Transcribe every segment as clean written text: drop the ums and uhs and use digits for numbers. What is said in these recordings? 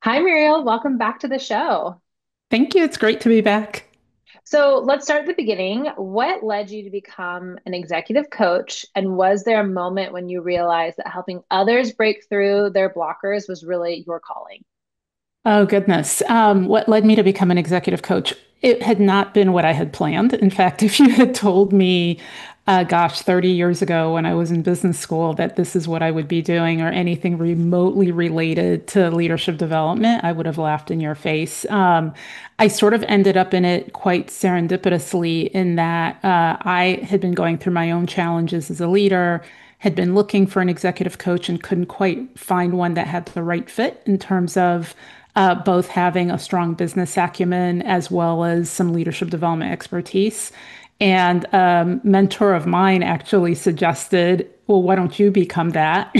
Hi, Muriel. Welcome back to the show. Thank you. It's great to be back. So let's start at the beginning. What led you to become an executive coach? And was there a moment when you realized that helping others break through their blockers was really your calling? Oh, goodness. What led me to become an executive coach? It had not been what I had planned. In fact, if you had told me, 30 years ago when I was in business school that this is what I would be doing or anything remotely related to leadership development, I would have laughed in your face. I sort of ended up in it quite serendipitously in that I had been going through my own challenges as a leader, had been looking for an executive coach and couldn't quite find one that had the right fit in terms of both having a strong business acumen as well as some leadership development expertise. And a mentor of mine actually suggested, well, why don't you become that?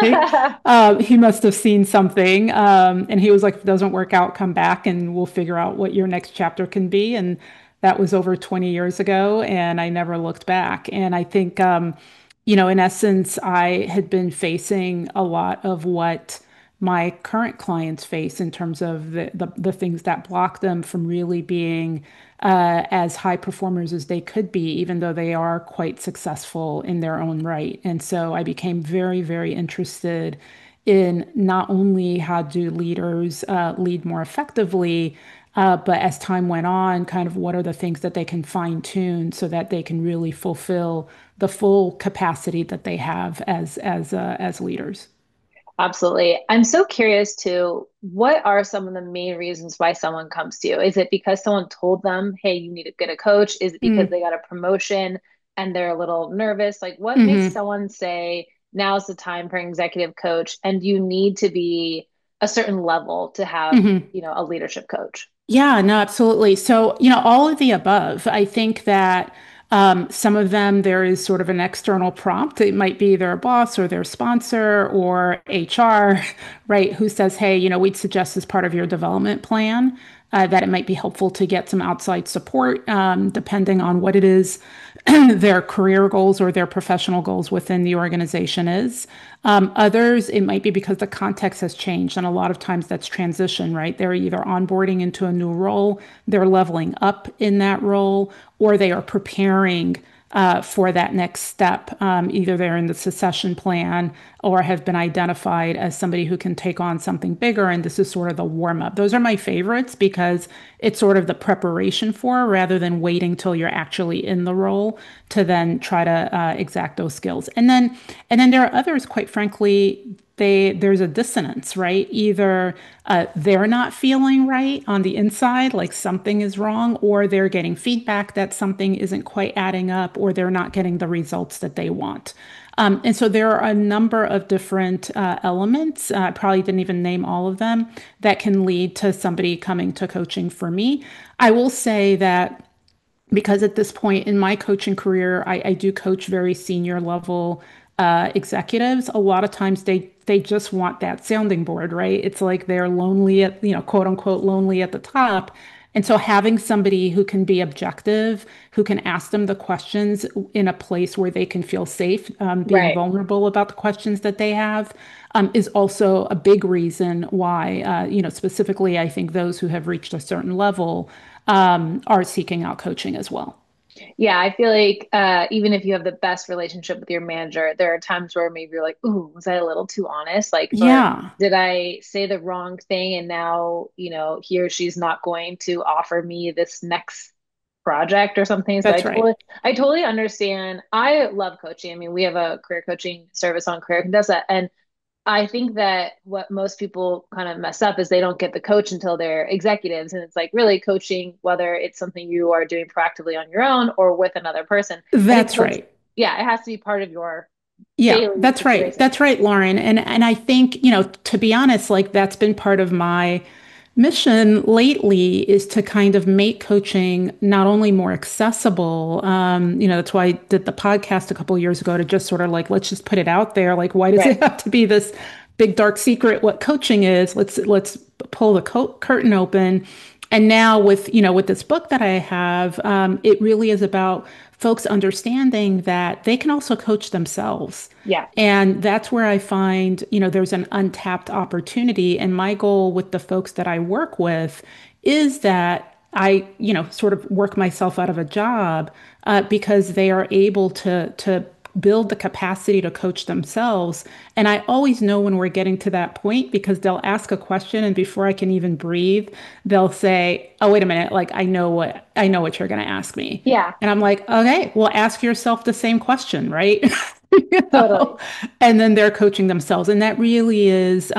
Right? He must have seen something. And he was like, if it doesn't work out, come back and we'll figure out what your next chapter can be. And that was over 20 years ago. And I never looked back. And I think, in essence, I had been facing a lot of what my current clients face in terms of the things that block them from really being as high performers as they could be, even though they are quite successful in their own right. And so I became very, very interested in not only how do leaders lead more effectively, but as time went on, kind of what are the things that they can fine tune so that they can really fulfill the full capacity that they have as leaders. Absolutely. I'm so curious too, what are some of the main reasons why someone comes to you? Is it because someone told them, hey, you need to get a coach? Is it because Mm, they got a promotion and they're a little nervous? Like, what makes mhm, someone say, now's the time for an executive coach, and you need to be a certain level to have, mhm. a leadership coach? Yeah, no, absolutely. So, all of the above. I think that some of them, there is sort of an external prompt. It might be their boss or their sponsor or HR, right, who says, hey, we'd suggest as part of your development plan that it might be helpful to get some outside support, depending on what it is their career goals or their professional goals within the organization is. Others, it might be because the context has changed. And a lot of times that's transition, right? They're either onboarding into a new role, they're leveling up in that role, or they are preparing for that next step. Either they're in the succession plan or have been identified as somebody who can take on something bigger. And this is sort of the warm up. Those are my favorites because it's sort of the preparation for rather than waiting till you're actually in the role to then try to exact those skills. And then there are others, quite frankly, there's a dissonance, right? Either they're not feeling right on the inside, like something is wrong, or they're getting feedback that something isn't quite adding up, or they're not getting the results that they want. And so there are a number of different elements. I probably didn't even name all of them that can lead to somebody coming to coaching for me. I will say that because at this point in my coaching career, I do coach very senior level executives. A lot of times they just want that sounding board, right? It's like they're lonely at, quote unquote, lonely at the top. And so having somebody who can be objective, who can ask them the questions in a place where they can feel safe, being Right. vulnerable about the questions that they have, is also a big reason why, specifically, I think those who have reached a certain level are seeking out coaching as well. Yeah, I feel like even if you have the best relationship with your manager, there are times where maybe you're like, "Ooh, was I a little too honest? Like, or Yeah, did I say the wrong thing and now, he or she's not going to offer me this next project or something?" So that's right. I totally understand. I love coaching. I mean, we have a career coaching service on Career Contessa, and I think that what most people kind of mess up is they don't get the coach until they're executives. And it's like really coaching, whether it's something you are doing proactively on your own or with another person. I think That's coach, right. yeah, it has to be part of your Yeah, daily that's right. situation. That's right, Lauren. And I think, to be honest, like that's been part of my mission lately is to kind of make coaching not only more accessible, that's why I did the podcast a couple of years ago to just sort of like, let's just put it out there. Like, why does Right. it have to be this big dark secret what coaching is? Let's pull the curtain open. And now with this book that I have, it really is about folks understanding that they can also coach themselves. Yeah. And that's where I find, there's an untapped opportunity. And my goal with the folks that I work with is that I, sort of work myself out of a job because they are able to build the capacity to coach themselves. And I always know when we're getting to that point because they'll ask a question and before I can even breathe, they'll say, "Oh, wait a minute, like I know what you're going to ask me." Yeah, And I'm like, "Okay, well, ask yourself the same question, right?" You know? totally. And then they're coaching themselves. And that really is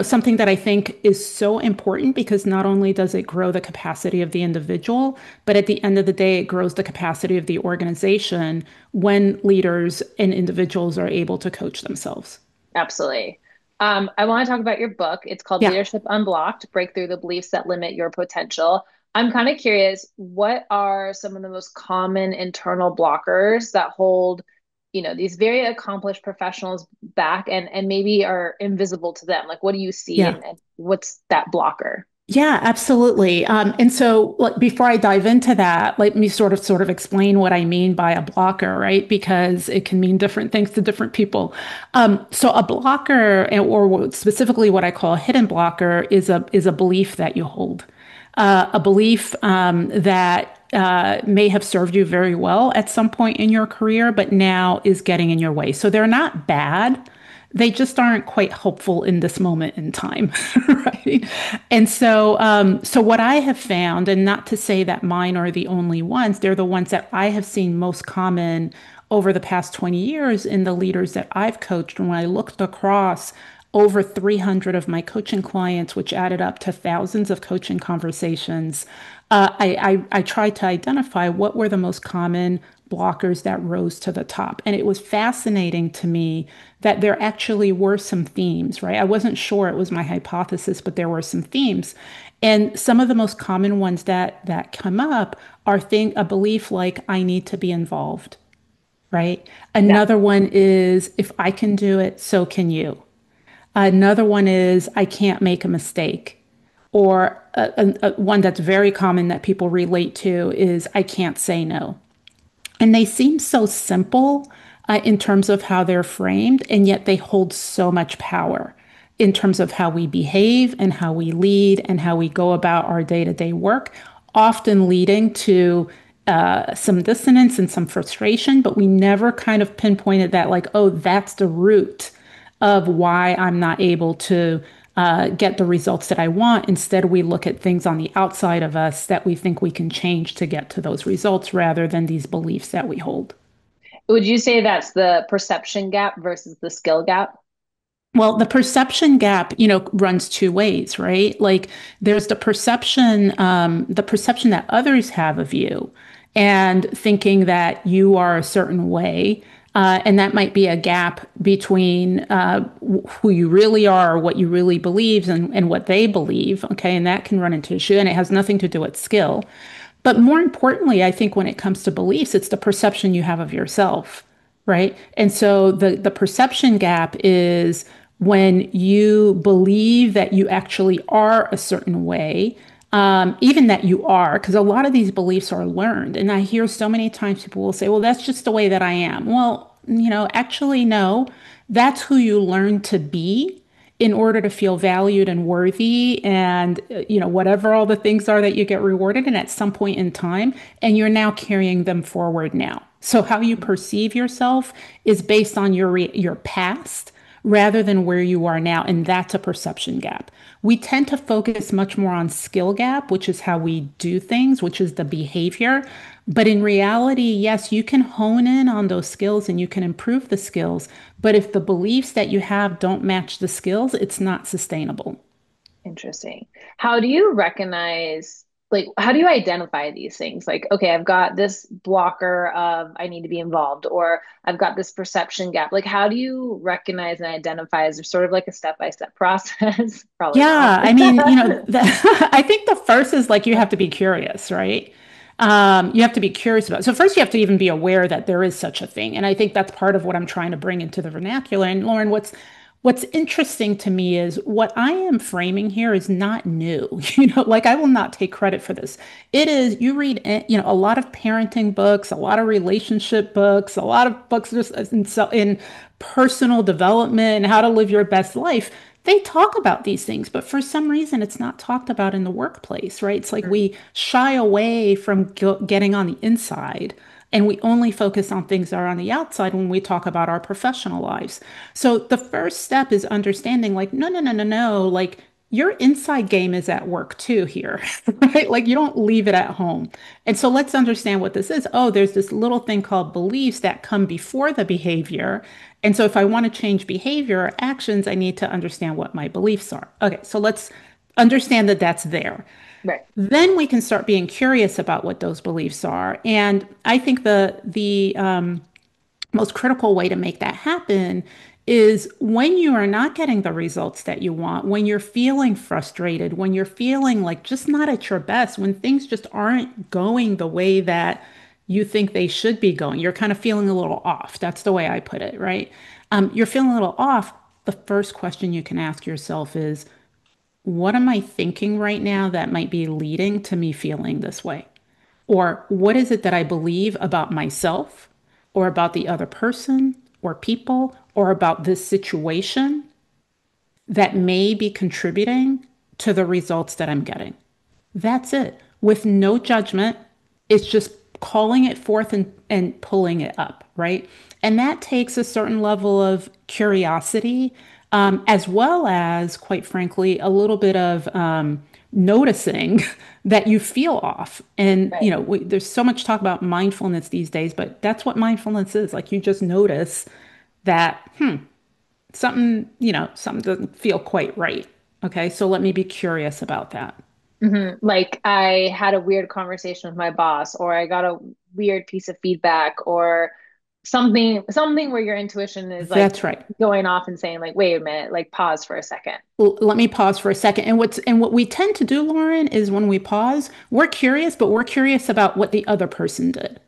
something that I think is so important because not only does it grow the capacity of the individual, but at the end of the day, it grows the capacity of the organization when leaders and individuals are able to coach themselves. Absolutely. I want to talk about your book. It's called Yeah. Leadership Unblocked, Break Through the Beliefs That Limit Your Potential. I'm kind of curious, what are some of the most common internal blockers that hold, these very accomplished professionals back and maybe are invisible to them? Like, what do you see Yeah. and what's that blocker? Yeah, absolutely. And so, like, before I dive into that, let me sort of explain what I mean by a blocker, right? Because it can mean different things to different people. So, a blocker, or specifically what I call a hidden blocker, is a belief that you hold, a belief that may have served you very well at some point in your career, but now is getting in your way. So, they're not bad. They just aren't quite hopeful in this moment in time, right? And so what I have found, and not to say that mine are the only ones, they're the ones that I have seen most common over the past 20 years in the leaders that I've coached. And when I looked across over 300 of my coaching clients, which added up to thousands of coaching conversations, I tried to identify what were the most common blockers that rose to the top. And it was fascinating to me that there actually were some themes, right? I wasn't sure it was my hypothesis, but there were some themes. And some of the most common ones that come up are a belief like I need to be involved, right? Yeah. Another one is if I can do it, so can you. Another one is I can't make a mistake. Or one that's very common that people relate to is I can't say no. And they seem so simple in terms of how they're framed, and yet they hold so much power in terms of how we behave and how we lead and how we go about our day to day work, often leading to some dissonance and some frustration, but we never kind of pinpointed that, like, oh, that's the root of why I'm not able to get the results that I want. Instead, we look at things on the outside of us that we think we can change to get to those results rather than these beliefs that we hold. Would you say that's the perception gap versus the skill gap? Well, the perception gap, runs two ways, right? Like there's the perception that others have of you and thinking that you are a certain way. And that might be a gap between who you really are, or what you really believe, and what they believe. Okay. And that can run into issue, and it has nothing to do with skill. But more importantly, I think when it comes to beliefs, it's the perception you have of yourself, right? And so the perception gap is when you believe that you actually are a certain way, even that you are, because a lot of these beliefs are learned. And I hear so many times people will say, well, that's just the way that I am. Well, actually, no, that's who you learn to be in order to feel valued and worthy and whatever all the things are that you get rewarded in at some point in time, and you're now carrying them forward now. So how you perceive yourself is based on your past rather than where you are now, and that's a perception gap. We tend to focus much more on skill gap, which is how we do things, which is the behavior. But in reality, yes, you can hone in on those skills and you can improve the skills. But if the beliefs that you have don't match the skills, it's not sustainable. Interesting. How do you recognize, like, how do you identify these things? Like, okay, I've got this blocker of I need to be involved, or I've got this perception gap. Like, how do you recognize and identify? Is there sort of like a step-by-step process? Probably not. Yeah, I mean, I think the first is like you have to be curious, right? You have to be curious about it. So first you have to even be aware that there is such a thing. And I think that's part of what I'm trying to bring into the vernacular. And Lauren, What's interesting to me is what I am framing here is not new. Like I will not take credit for this. It is, you read, a lot of parenting books, a lot of relationship books, a lot of books just in personal development and how to live your best life. They talk about these things, but for some reason it's not talked about in the workplace, right? It's like Mm. we shy away from getting on the inside. And we only focus on things that are on the outside when we talk about our professional lives. So the first step is understanding, like, no, no, no, no, no. Like, your inside game is at work too here, right? Like, you don't leave it at home. And so let's understand what this is. Oh, there's this little thing called beliefs that come before the behavior. And so if I want to change behavior or actions, I need to understand what my beliefs are. Okay, so let's understand that that's there. Right. Then we can start being curious about what those beliefs are. And I think the most critical way to make that happen is when you are not getting the results that you want, when you're feeling frustrated, when you're feeling like just not at your best, when things just aren't going the way that you think they should be going, you're kind of feeling a little off. That's the way I put it, right? You're feeling a little off. The first question you can ask yourself is, what am I thinking right now that might be leading to me feeling this way? Or what is it that I believe about myself or about the other person or people or about this situation that may be contributing to the results that I'm getting? That's it. With no judgment, it's just calling it forth and pulling it up, right? And that takes a certain level of curiosity, as well as, quite frankly, a little bit of noticing that you feel off. And, Right. there's so much talk about mindfulness these days, but that's what mindfulness is. Like you just notice that, something, something doesn't feel quite right. Okay, so let me be curious about that. Like I had a weird conversation with my boss, or I got a weird piece of feedback, or something where your intuition is like That's right. going off and saying like, wait a minute, like pause for a second. Let me pause for a second. And what we tend to do, Lauren, is when we pause, we're curious, but we're curious about what the other person did,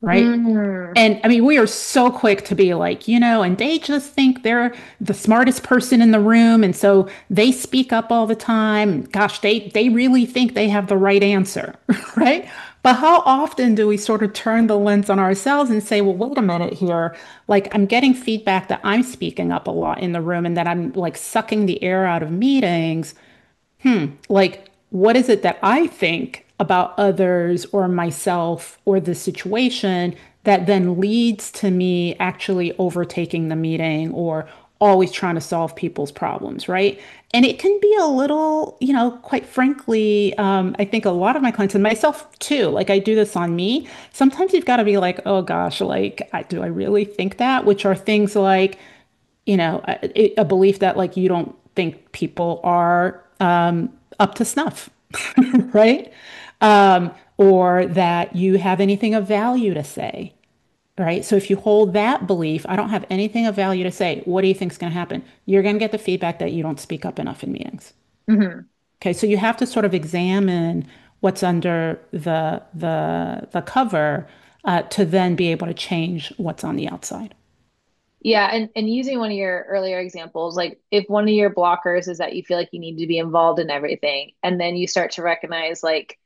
right? Mm, And I mean, we are so quick to be like, and they just think they're the smartest person in the room, and so they speak up all the time. Gosh, they really think they have the right answer, right? But how often do we sort of turn the lens on ourselves and say, well, wait a minute here. Like, I'm getting feedback that I'm speaking up a lot in the room and that I'm like sucking the air out of meetings. Like, what is it that I think about others or myself or the situation that then leads to me actually overtaking the meeting or always trying to solve people's problems, right? And it can be a little, quite frankly, I think a lot of my clients and myself too, like I do this on me. Sometimes you've got to be like, oh gosh, like, do I really think that? Which are things like, a belief that like you don't think people are up to snuff, right? Or that you have anything of value to say, right? So if you hold that belief, I don't have anything of value to say, what do you think is going to happen? You're going to get the feedback that you don't speak up enough in meetings. hmm Okay, so you have to sort of examine what's under the cover to then be able to change what's on the outside. Yeah, and using one of your earlier examples, like if one of your blockers is that you feel like you need to be involved in everything, and then you start to recognize like,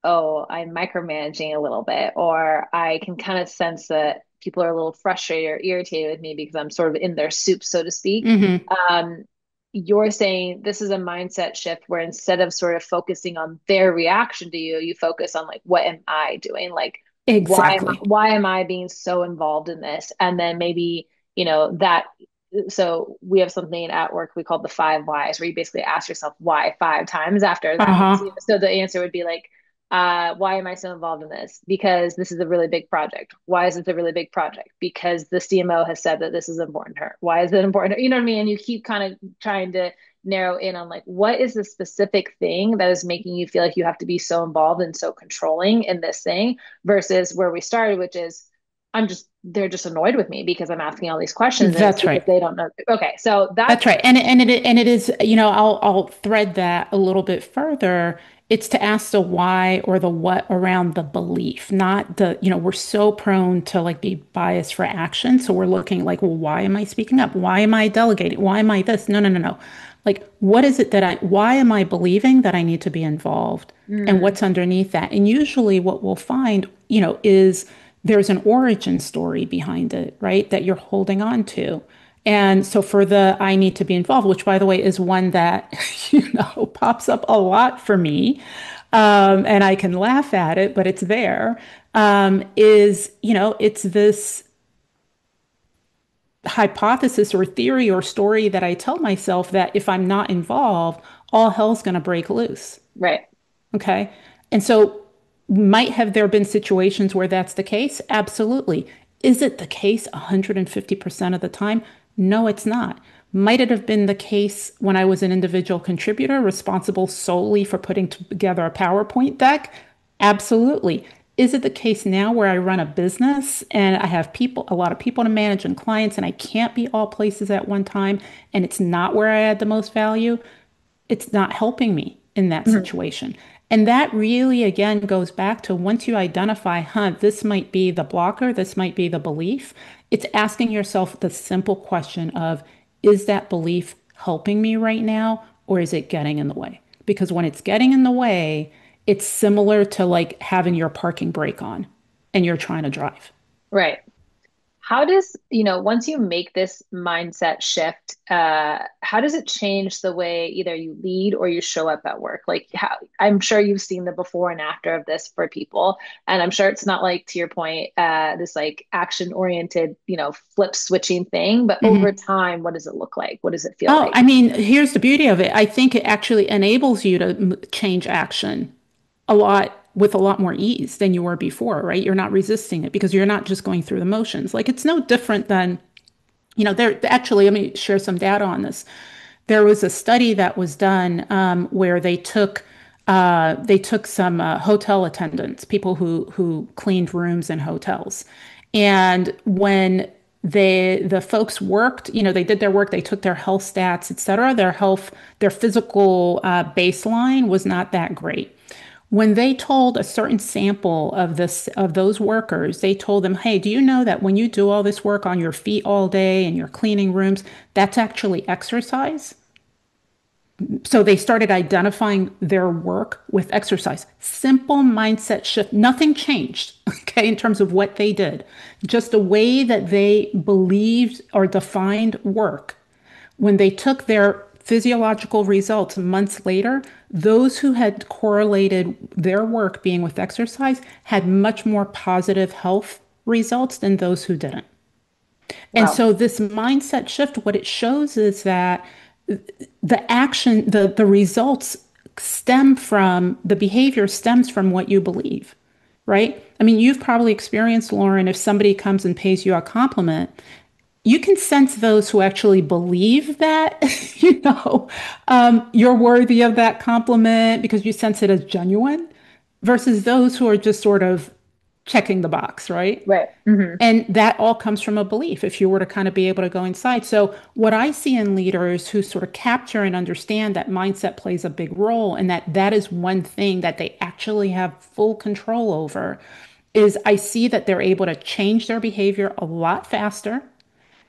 oh, I'm micromanaging a little bit, or I can kind of sense that people are a little frustrated or irritated with me because I'm sort of in their soup, so to speak. Hmm. Um, you're saying this is a mindset shift where instead of sort of focusing on their reaction to you, you focus on like, what am I doing? Like, Exactly. why am I being so involved in this? And then maybe, that so we have something at work we call the five whys, where you basically ask yourself why five times after that. Uh-huh. So the answer would be like, why am I so involved in this? Because this is a really big project. Why is it a really big project? Because the CMO has said that this is important to her. Why is it important to her? You know what I mean? And you keep kind of trying to narrow in on like, what is the specific thing that is making you feel like you have to be so involved and so controlling in this thing versus where we started, which is they're just annoyed with me because I'm asking all these questions and it's That's because right. they don't know. Okay, so That's that's right. And it is, I'll thread that a little bit further. It's to ask the why or the what around the belief, not we're so prone to like be biased for action. So we're looking like, well, why am I speaking up? Why am I delegating? Why am I this? No, no, no, no. Like, what is it why am I believing that I need to be involved? And mm, what's underneath that? And usually what we'll find, is there's an origin story behind it, right? That you're holding on to. And so for the I need to be involved, which by the way is one that, pops up a lot for me, and I can laugh at it, but it's there, it's this hypothesis or theory or story that I tell myself that if I'm not involved, all hell's going to break loose. right. Okay. And so, might have there been situations where that's the case? Absolutely. Is it the case 150% of the time? No, it's not. Might it have been the case when I was an individual contributor responsible solely for putting together a PowerPoint deck? Absolutely. Is it the case now where I run a business and I have a lot of people to manage and clients, and I can't be all places at one time, and it's not where I add the most value? It's not helping me in that Mhm. situation. And that really, again, goes back to once you identify, this might be the blocker, this might be the belief, it's asking yourself the simple question of, is that belief helping me right now, or is it getting in the way? Because when it's getting in the way, it's similar to like having your parking brake on and you're trying to drive. Right. How does, once you make this mindset shift, how does it change the way either you lead or you show up at work? Like how I'm sure you've seen the before and after of this for people. And I'm sure it's not like, to your point, this like action oriented, flip switching thing, but over Mhm. time, what does it look like? What does it feel Oh, like? I mean, here's the beauty of it. I think it actually enables you to change action with a lot more ease than you were before, right? You're not resisting it because you're not just going through the motions. Like it's no different than, there actually, let me share some data on this. There was a study that was done where they took some hotel attendants, people who cleaned rooms in hotels, and when the folks worked, they did their work, they took their health stats, et cetera. Their physical baseline was not that great. When they told a certain sample of those workers, they told them, "Hey, do you know that when you do all this work on your feet all day and you're cleaning rooms, that's actually exercise?" So they started identifying their work with exercise. Simple mindset shift. Nothing changed, okay, in terms of what they did. Just the way that they believed or defined work. When they took their physiological results months later, those who had correlated their work being with exercise had much more positive health results than those who didn't. And Wow. so this mindset shift, what it shows is that the results the behavior stems from what you believe, right? I mean, you've probably experienced, Lauren, if somebody comes and pays you a compliment, you can sense those who actually believe that, you're worthy of that compliment because you sense it as genuine versus those who are just sort of checking the box, right? Right. Hmm. And that all comes from a belief if you were to kind of be able to go inside. So, what I see in leaders who sort of capture and understand that mindset plays a big role and that is one thing that they actually have full control over is I see that they're able to change their behavior a lot faster.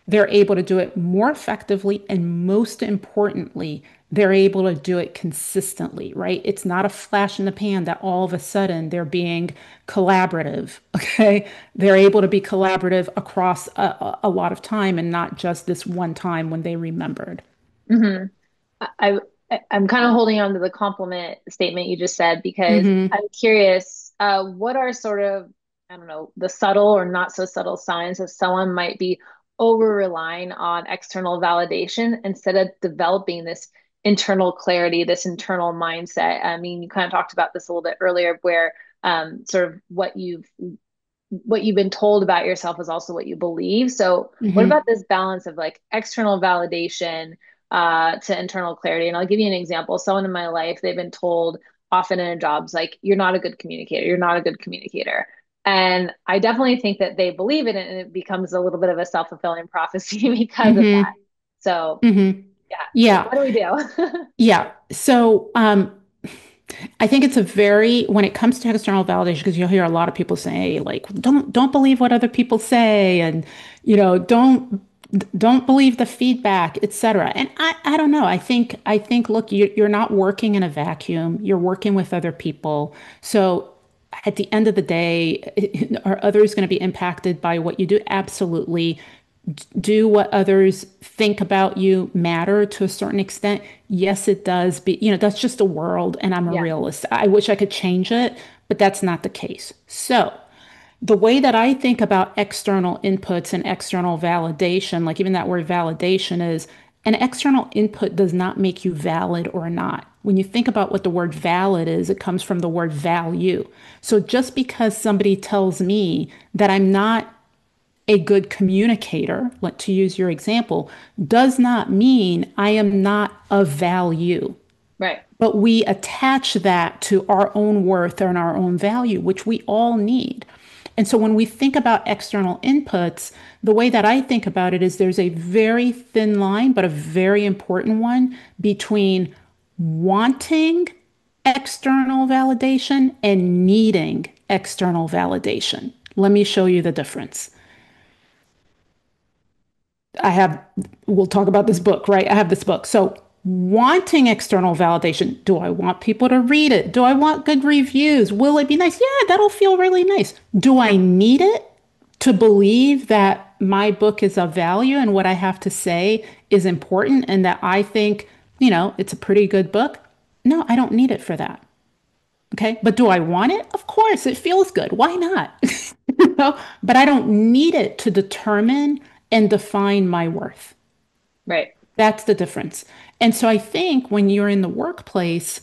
They're able to do it more effectively. And most importantly, they're able to do it consistently, right? It's not a flash in the pan that all of a sudden they're being collaborative, okay? They're able to be collaborative across a lot of time and not just this one time when they remembered. Hmm. I, I'm kind of holding on to the compliment statement you just said because Hmm. I'm curious, what are sort of, I don't know, the subtle or not so subtle signs that someone might be over relying on external validation instead of developing this internal clarity, this internal mindset? I mean, you kind of talked about this a little bit earlier, where sort of what you've been told about yourself is also what you believe. So, what about Hmm. this balance of like external validation to internal clarity? And I'll give you an example. Someone in my life, they've been told often in jobs, like, you're not a good communicator, you're not a good communicator. And I definitely think that they believe in it and it becomes a little bit of a self-fulfilling prophecy because of that. Hmm. So, Hmm. yeah. So Yeah. what do we do? Yeah. So, I think it's a very, when it comes to external validation, because you'll hear a lot of people say, like, don't believe what other people say, and don't believe the feedback, etc. And I don't know. I think, look, you're not working in a vacuum. You're working with other people. So at the end of the day, are others going to be impacted by what you do? Absolutely. Do what others think about you matter to a certain extent? Yes, it does. But, that's just a world, and I'm a Yeah. realist. I wish I could change it, but that's not the case. So, the way that I think about external inputs and external validation, like even that word validation is an external input does not make you valid or not. When you think about what the word valid is, it comes from the word value. So just because somebody tells me that I'm not a good communicator, like to use your example, does not mean I am not of value. Right. But we attach that to our own worth and our own value, which we all need. And so when we think about external inputs, the way that I think about it is there's a very thin line, but a very important one between wanting external validation and needing external validation. Let me show you the difference. I have, we'll talk about this book, right? I have this book. So, wanting external validation. Do I want people to read it? Do I want good reviews? Will it be nice? Yeah, that'll feel really nice. Do I need it to believe that my book is of value and what I have to say is important and that I think, it's a pretty good book? No, I don't need it for that. Okay. But do I want it? Of course, it feels good. Why not? But I don't need it to determine and define my worth. Right. That's the difference. And so I think when you're in the workplace,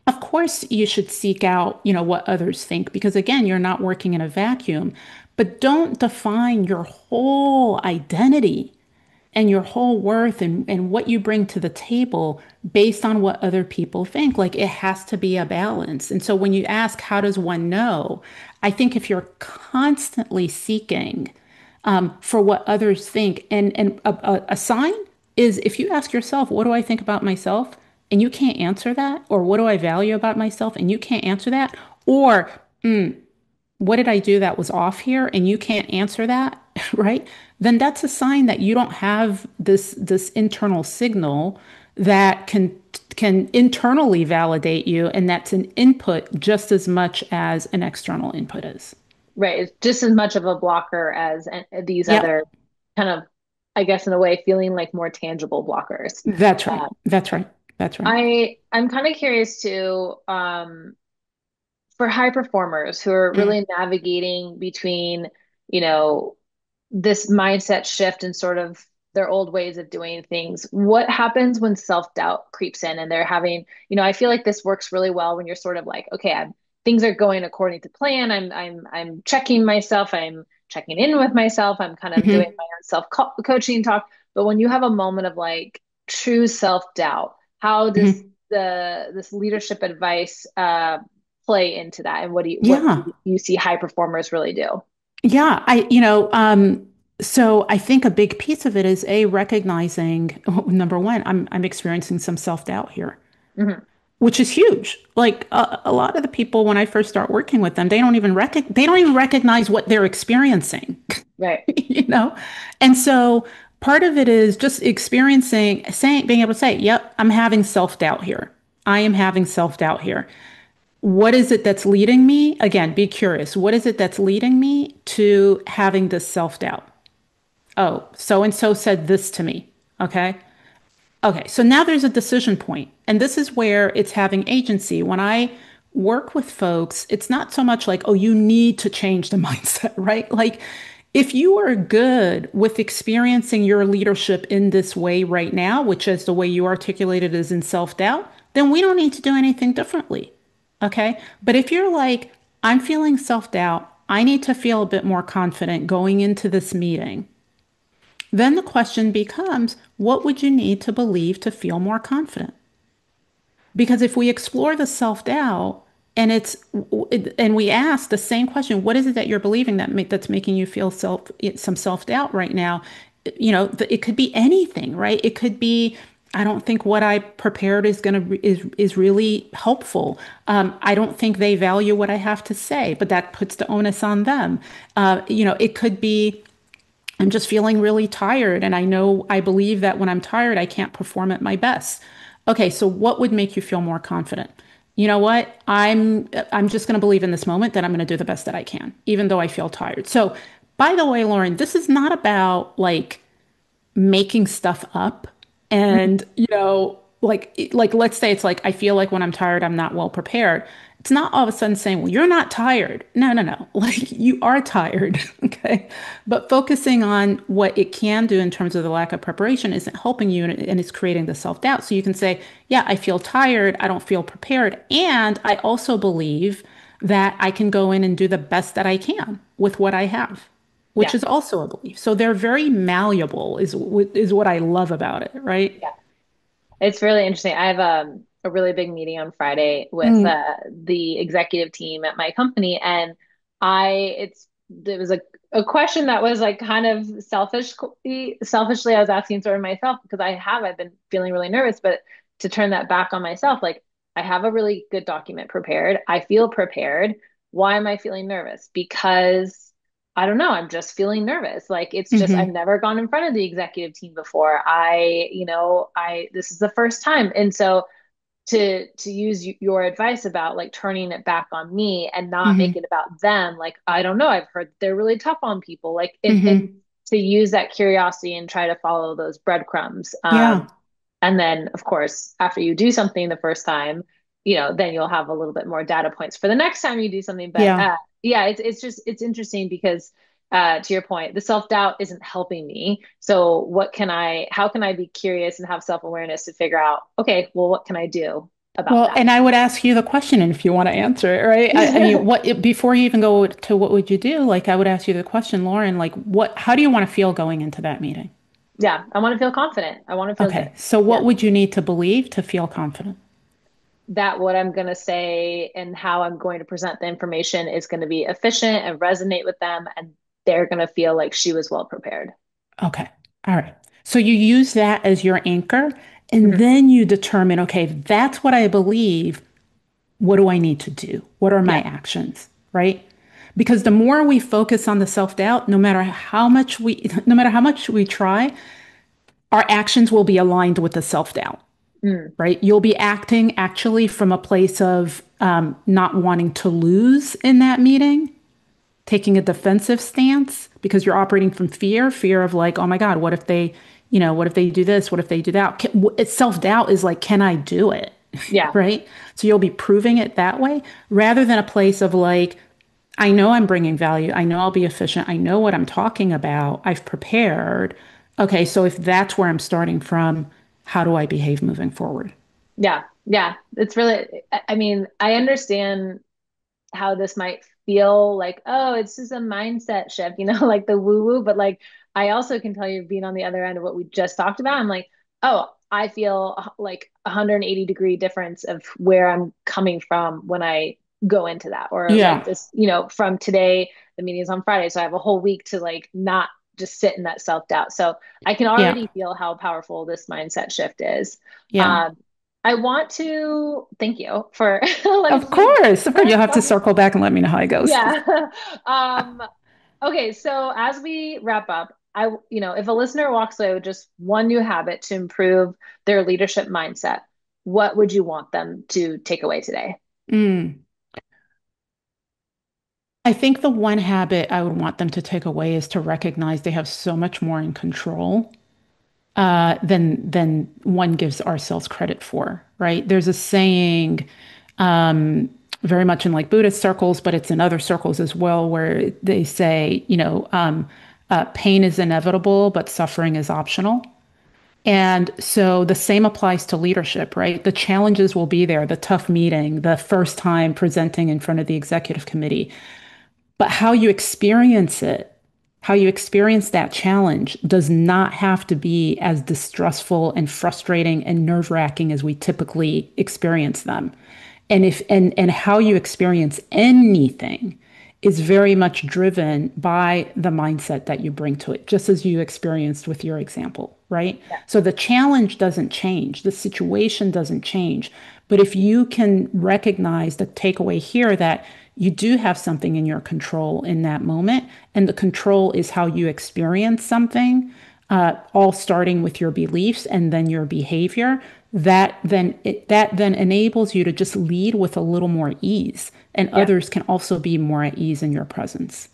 of course you should seek out, what others think, because again, you're not working in a vacuum, but don't define your whole identity and your whole worth and what you bring to the table based on what other people think. Like it has to be a balance. And so when you ask, how does one know? I think if you're constantly seeking for what others think, and a sign is if you ask yourself, what do I think about myself? And you can't answer that, or what do I value about myself? And you can't answer that, or what did I do that was off here and you can't answer that, right? Then that's a sign that you don't have this internal signal that can internally validate you, and that's an input just as much as an external input is. Right. It's just as much of a blocker as these other Yep, kind of, I guess, in a way, feeling like more tangible blockers. that's right. Uh, That's right. That's right. I'm kind of curious too, for high performers who are Mm, really navigating between, you know, this mindset shift and sort of their old ways of doing things. What happens when self-doubt creeps in and they're having, I feel like this works really well when you're sort of like, okay, things are going according to plan. I'm checking myself. I'm checking in with myself. I'm kind of doing mhm, my own self-coaching talk. But when you have a moment of like true self-doubt, how does mhm. this leadership advice play into that? And what do Yeah. you see high performers really do? Yeah, so I think a big piece of it is recognizing, number one, I'm experiencing some self-doubt here, Mhm. which is huge. Like a lot of the people when I first start working with them, they don't even recognize what they're experiencing, Right. you know? And so part of it is just being able to say, "Yep, I'm having self-doubt here. I am having self-doubt here." What is it that's leading me? Again, be curious. What is it that's leading me to having this self-doubt? Oh, so and so said this to me. Okay. Okay. So now there's a decision point. And this is where it's having agency. When I work with folks, it's not so much like, oh, you need to change the mindset, right? Like, if you are good with experiencing your leadership in this way right now, which is the way you articulated is in self-doubt, then we don't need to do anything differently. Okay. But if you're like, I'm feeling self-doubt, I need to feel a bit more confident going into this meeting. Then the question becomes, what would you need to believe to feel more confident? Because if we explore the self doubt And and we ask the same question, what is it that you're believing that's making you feel some self-doubt right now? It could be anything, right? It could be, I don't think what I prepared is really helpful. I don't think they value what I have to say, but that puts the onus on them. It could be, I'm just feeling really tired, and I believe that when I'm tired, I can't perform at my best. Okay, so what would make you feel more confident? You know what? I'm just going to believe in this moment that I'm going to do the best that I can, even though I feel tired. So, by the way, Lauren, this is not about like making stuff up and like let's say it's like I feel like when I'm tired I'm not well prepared. It's not all of a sudden saying, well, you're not tired. No, no, no. Like you are tired. Okay, but focusing on what it can do in terms of the lack of preparation isn't helping you, and it's creating the self-doubt. So you can say, yeah, I feel tired, I don't feel prepared, and I also believe that I can go in and do the best that I can with what I have, which Yeah. is also a belief. So they're very malleable, is what I love about it, right? Yeah. It's really interesting. I have a really big meeting on Friday with Mm, the executive team at my company, and it was a question that was like kind of selfishly I was asking sort of myself because I've been feeling really nervous, but to turn that back on myself, like I have a really good document prepared. I feel prepared. Why am I feeling nervous? Because I don't know. I'm just feeling nervous. Like it's just, I've hmm never gone in front of the executive team before. This is the first time. And so to use your advice about like turning it back on me and not make hmm it about them, like, I don't know, I've heard they're really tough on people, like, and hmm to use that curiosity and try to follow those breadcrumbs. Yeah, And then, of course, after you do something the first time, then you'll have a little bit more data points for the next time you do something. But yeah. yeah, it's interesting because to your point, the self-doubt isn't helping me. So how can I be curious and have self-awareness to figure out, okay, well, what can I do about Well, that? and I would ask you the question, and if you want to answer it, right? I mean, before you even go to what would you do? Like, I would ask you the question, Lauren, like, how do you want to feel going into that meeting? Yeah, I want to feel confident. I want to feel good. Okay, so Yeah. what would you need to believe to feel confident? That what I'm going to say and how I'm going to present the information is going to be efficient and resonate with them, and they're going to feel like she was well prepared. Okay. All right. So you use that as your anchor, and Mhm. then you determine, okay, that's what I believe. What do I need to do? What are my Yeah, actions? Right? Because the more we focus on the self-doubt, no matter how much we try, our actions will be aligned with the self-doubt, mm, right? You'll be acting actually from a place of not wanting to lose in that meeting, taking a defensive stance because you're operating from fear of like, oh my God, what if they do this? What if they do that? Self-doubt is like, can I do it? yeah, Right? So you'll be proving it that way rather than a place of like, I know I'm bringing value. I know I'll be efficient. I know what I'm talking about. I've prepared. Okay, so if that's where I'm starting from, how do I behave moving forward? yeah, yeah. It's really, I mean, I understand how this might feel like, oh, it's just a mindset shift, like the woo woo. But like, I also can tell you, being on the other end of what we just talked about, I'm like, oh, I feel like 180-degree difference of where I'm coming from when I go into that. Or like Yeah, this, from today, the meeting is on Friday. So I have a whole week to like not just sit in that self doubt. So I can yeah, already feel how powerful this mindset shift is. yeah. Um, I want to thank you for letting Of me course. Of course. You'll have to tell me. circle back and let me know how it goes. Yeah. Um, okay, so as we wrap up, if a listener walks away with just one new habit to improve their leadership mindset, what would you want them to take away today? Mm. I think the one habit I would want them to take away is to recognize they have so much more in control than one gives ourselves credit for, right? There's a saying, very much in like Buddhist circles, but it's in other circles as well, where they say, pain is inevitable, but suffering is optional. And so the same applies to leadership, right? The challenges will be there, the tough meeting, the first time presenting in front of the executive committee. But how you experience that challenge does not have to be as distressful and frustrating and nerve-wracking as we typically experience them. And how you experience anything is very much driven by the mindset that you bring to it, just as you experienced with your example, right? Yeah. So the challenge doesn't change, the situation doesn't change. But if you can recognize the takeaway here that you do have something in your control in that moment, and the control is how you experience something, all starting with your beliefs and then your behavior, that then enables you to just lead with a little more ease, and Yeah. others can also be more at ease in your presence.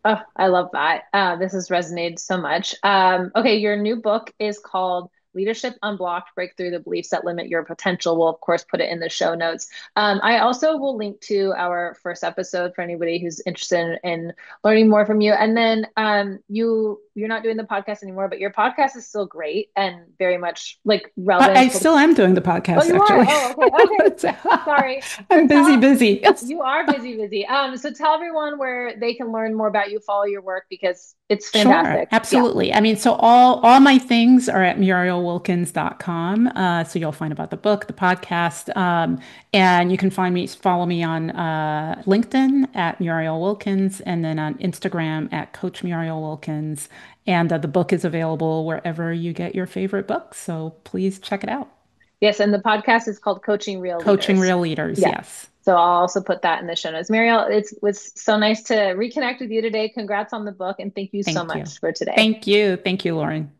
Oh, I love that. This has resonated so much. Okay, your new book is called Leadership Unblocked, Break Through the Beliefs That Limit Your Potential. We'll, of course, put it in the show notes. I also will link to our first episode for anybody who's interested in learning more from you. And then you're not doing the podcast anymore, but your podcast is still great and very much like I relevant. still am doing the Oh, podcast, you are? actually. Oh, okay. Okay. Sorry. So I'm busy, tell busy. Yes. you are busy, busy. So tell everyone where they can learn more about you, follow your work because it's Sure, fantastic. Yeah. absolutely. I mean, so all my things are at murielwilkins.com. So you'll find about the book, the podcast, and you can follow me on LinkedIn at Muriel Wilkins, and then on Instagram at Coach Muriel Wilkins. And the book is available wherever you get your favorite books. So please check it out. Yes, and the podcast is called Coaching Real Coaching Leaders. Real Leaders. Yeah. Yes. So I'll also put that in the show notes. Muriel, it was so nice to reconnect with you today. Congrats on the book and thank you so Thank you. much for today. Thank you. Thank you, Lauren.